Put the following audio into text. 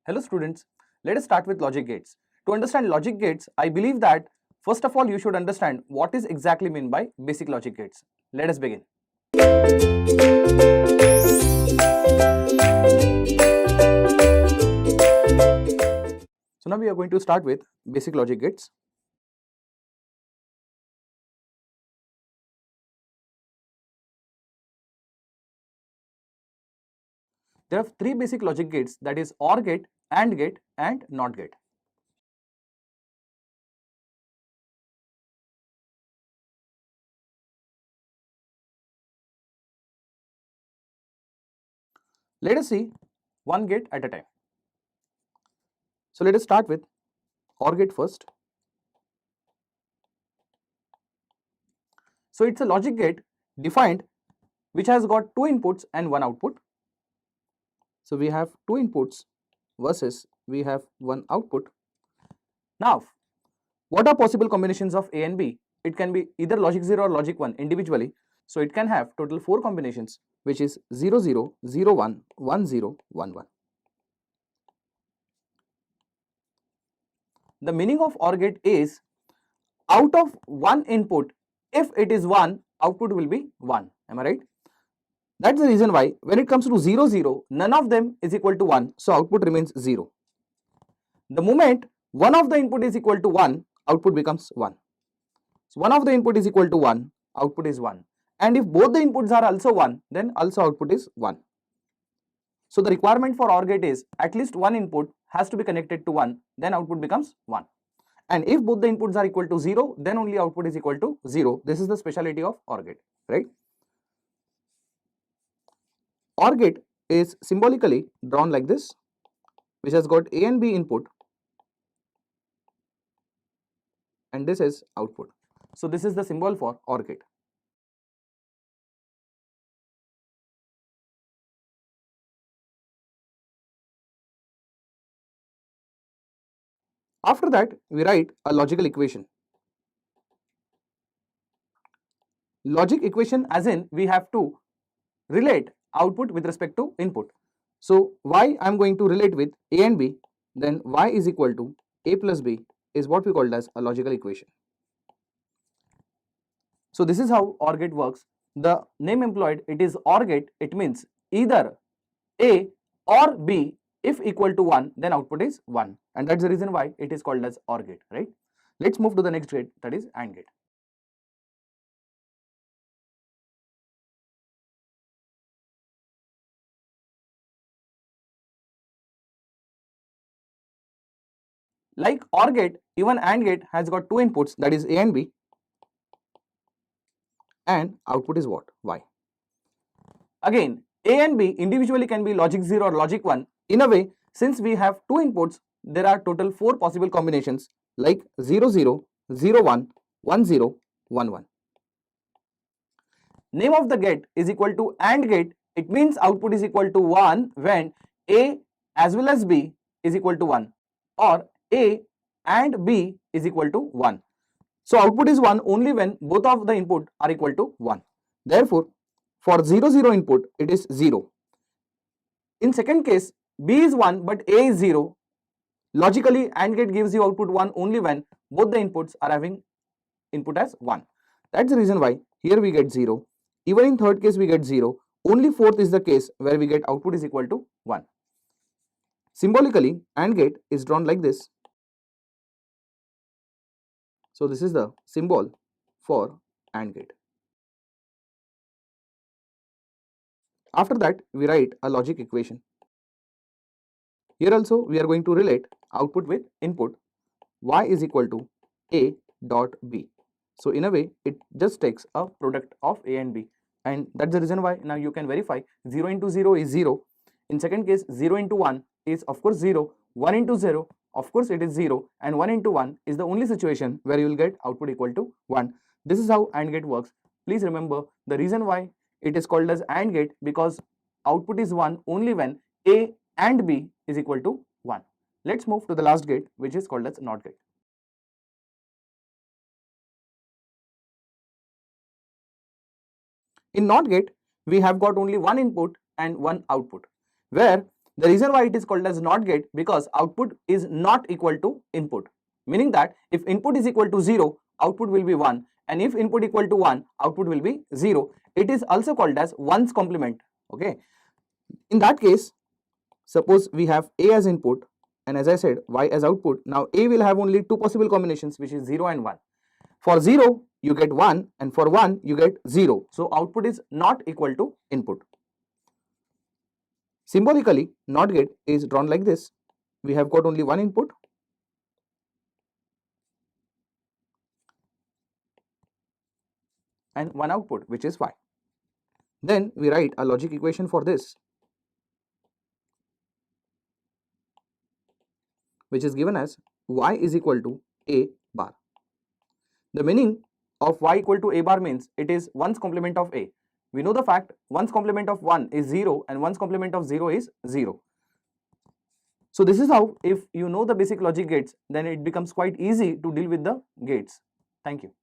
Hello students, let us start with logic gates. To understand logic gates, I believe that first of all you should understand what is exactly meant by basic logic gates. Let us begin. So now we are going to start with basic logic gates. There are three basic logic gates, that is OR gate, AND gate and NOT gate. Let us see one gate at a time. So let us start with OR gate first. So it's a logic gate defined which has got two inputs and one output. So we have two inputs versus we have one output. Now, what are possible combinations of A and B? It can be either logic 0 or logic 1 individually. So it can have total 4 combinations, which is 0, 0, 0, 1, 1, 0, 1, 1. The meaning of OR gate is out of one input, if it is 1, output will be 1. Am I right? That's the reason why when it comes to 0, 0, none of them is equal to 1. So output remains 0. The moment one of the input is equal to 1, output becomes 1. So one of the input is equal to 1, output is 1. And if both the inputs are also 1, then also output is 1. So the requirement for OR gate is at least one input has to be connected to 1, then output becomes 1. And if both the inputs are equal to 0, then only output is equal to 0. This is the speciality of OR gate, right? OR gate is symbolically drawn like this, which has got A and B input, and this is output. So this is the symbol for OR gate. After that, we write a logical equation. Logic equation as in we have to relate output with respect to input. So y I am going to relate with A and B, then y is equal to A plus B is what we called as a logical equation. So this is how OR gate works. The name employed, it is OR gate, it means either A or B, if equal to 1, then output is 1, and that's the reason why it is called as OR gate, right? Let's move to the next gate, that is AND gate. Like OR gate, even AND gate has got two inputs, that is A and B, and output is what? Y. Again, A and B individually can be logic 0 or logic 1. In a way, since we have two inputs, there are total 4 possible combinations like 0, 0, 0, 1, 1, 0, 1, 1. Name of the gate is equal to AND gate. It means output is equal to 1 when A as well as B is equal to 1, or A and B is equal to 1. So output is 1 only when both of the input are equal to 1. Therefore, for 0, 0 input, it is 0. In second case, B is 1 but A is 0. Logically, AND gate gives you output 1 only when both the inputs are having input as 1. That's the reason why here we get 0. Even in third case, we get 0. Only fourth is the case where we get output is equal to 1. Symbolically, AND gate is drawn like this. So this is the symbol for AND gate. After that, we write a logic equation. Here also, we are going to relate output with input. Y is equal to A dot B. So in a way, it just takes a product of A and B. And that's the reason why now you can verify 0 into 0 is 0. In second case, 0 into 1 is of course 0. 1 into 0, of course it is 0. And 1 into 1 is the only situation where you will get output equal to 1. This is how AND gate works. Please remember the reason why it is called as AND gate, because output is 1 only when A and B is equal to 1. Let's move to the last gate, which is called as NOT gate. In NOT gate, we have got only one input and one output, where The reason why it is called as NOT gate, because output is not equal to input, meaning that if input is equal to 0, output will be 1, and if input equal to 1, output will be 0. It is also called as 1's complement. Okay, in that case, suppose we have A as input and as I said Y as output. Now A will have only two possible combinations, which is 0 and 1. For 0 you get 1 and for 1 you get 0. So output is not equal to input. Symbolically, NOT gate is drawn like this. We have got only one input and one output, which is Y. Then we write a logic equation for this, which is given as Y is equal to A bar. The meaning of Y equal to A bar means it is 1's complement of A. We know the fact 1's complement of 1 is 0 and 1's complement of 0 is 0. So this is how, if you know the basic logic gates, then it becomes quite easy to deal with the gates. Thank you.